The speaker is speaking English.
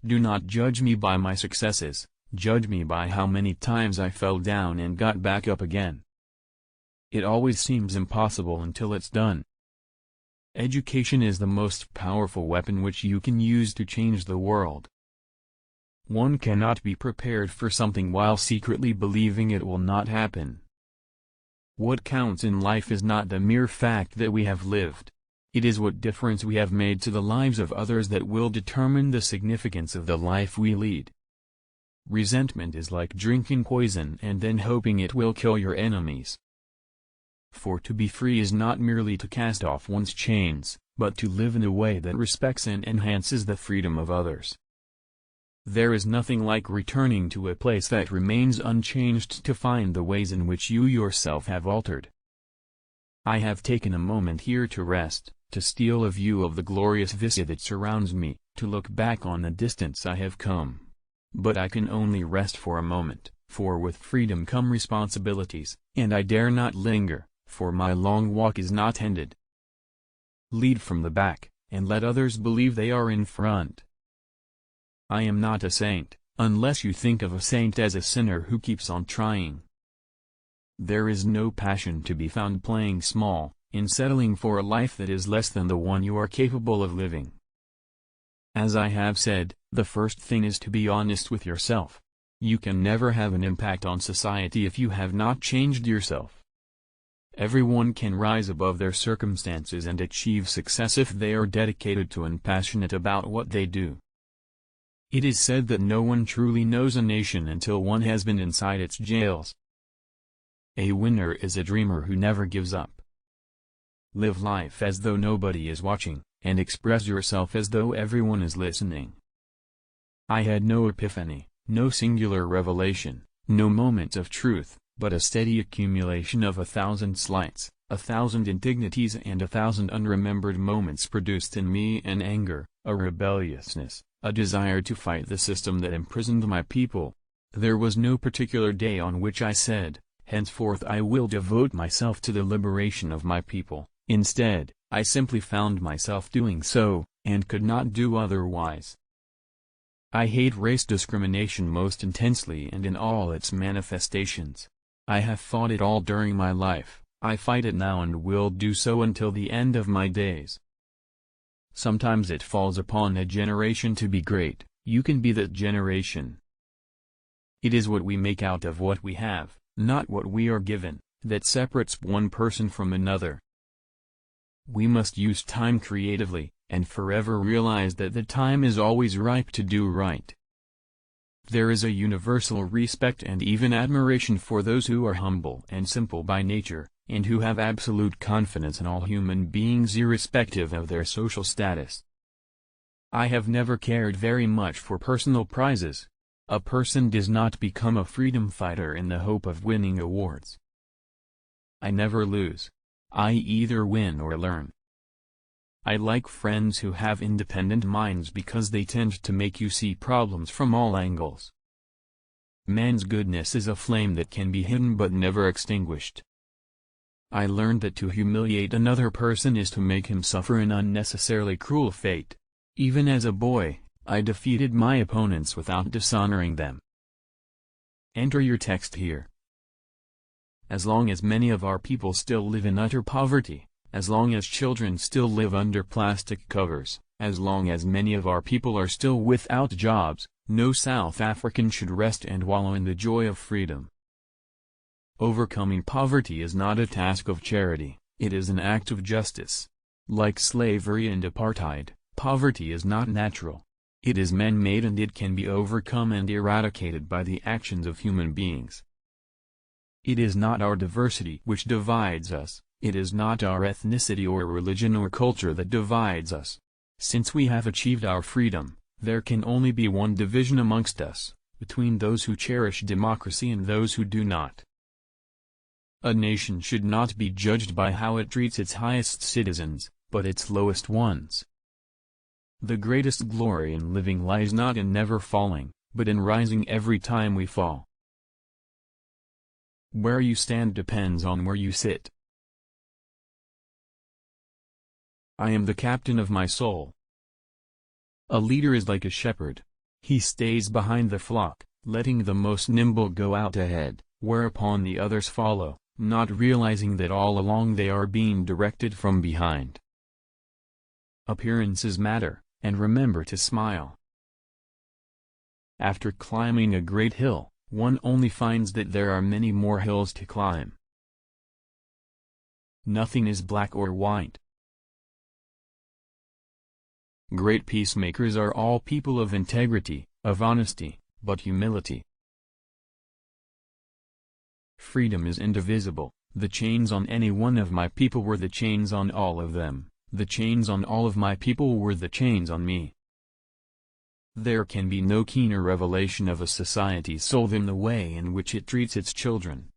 Do not judge me by my successes, judge me by how many times I fell down and got back up again. It always seems impossible until it's done. Education is the most powerful weapon which you can use to change the world. One cannot be prepared for something while secretly believing it will not happen. What counts in life is not the mere fact that we have lived. It is what difference we have made to the lives of others that will determine the significance of the life we lead. Resentment is like drinking poison and then hoping it will kill your enemies. For to be free is not merely to cast off one's chains, but to live in a way that respects and enhances the freedom of others. There is nothing like returning to a place that remains unchanged to find the ways in which you yourself have altered. I have taken a moment here to rest, to steal a view of the glorious vista that surrounds me, to look back on the distance I have come. But I can only rest for a moment, for with freedom come responsibilities, and I dare not linger, for my long walk is not ended. Lead from the back, and let others believe they are in front. I am not a saint, unless you think of a saint as a sinner who keeps on trying. There is no passion to be found playing small, in settling for a life that is less than the one you are capable of living. As I have said, the first thing is to be honest with yourself. You can never have an impact on society if you have not changed yourself. Everyone can rise above their circumstances and achieve success if they are dedicated to and passionate about what they do. It is said that no one truly knows a nation until one has been inside its jails. A winner is a dreamer who never gives up. Live life as though nobody is watching, and express yourself as though everyone is listening. I had no epiphany, no singular revelation, no moment of truth, but a steady accumulation of 1,000 slights, 1,000 indignities and 1,000 unremembered moments produced in me an anger, a rebelliousness, a desire to fight the system that imprisoned my people. There was no particular day on which I said, henceforth I will devote myself to the liberation of my people. Instead, I simply found myself doing so, and could not do otherwise. I hate race discrimination most intensely and in all its manifestations. I have fought it all during my life, I fight it now and will do so until the end of my days. Sometimes it falls upon a generation to be great, you can be that generation. It is what we make out of what we have, not what we are given, that separates one person from another. We must use time creatively, and forever realize that the time is always ripe to do right. There is a universal respect and even admiration for those who are humble and simple by nature, and who have absolute confidence in all human beings irrespective of their social status. I have never cared very much for personal prizes. A person does not become a freedom fighter in the hope of winning awards. I never lose. I either win or learn. I like friends who have independent minds because they tend to make you see problems from all angles. Man's goodness is a flame that can be hidden but never extinguished. I learned that to humiliate another person is to make him suffer an unnecessarily cruel fate. Even as a boy, I defeated my opponents without dishonoring them. Enter your text here. As long as many of our people still live in utter poverty, as long as children still live under plastic covers, as long as many of our people are still without jobs, no South African should rest and wallow in the joy of freedom. Overcoming poverty is not a task of charity, it is an act of justice. Like slavery and apartheid, poverty is not natural. It is man-made and it can be overcome and eradicated by the actions of human beings. It is not our diversity which divides us, it is not our ethnicity or religion or culture that divides us. Since we have achieved our freedom, there can only be one division amongst us, between those who cherish democracy and those who do not. A nation should not be judged by how it treats its highest citizens, but its lowest ones. The greatest glory in living lies not in never falling, but in rising every time we fall. Where you stand depends on where you sit. I am the captain of my soul. A leader is like a shepherd. He stays behind the flock, letting the most nimble go out ahead, whereupon the others follow, not realizing that all along they are being directed from behind. Appearances matter, and remember to smile. After climbing a great hill, one only finds that there are many more hills to climb. Nothing is black or white. Great peacemakers are all people of integrity, of honesty, but humility. Freedom is indivisible. The chains on any one of my people were the chains on all of them. The chains on all of my people were the chains on me. There can be no keener revelation of a society's soul than the way in which it treats its children.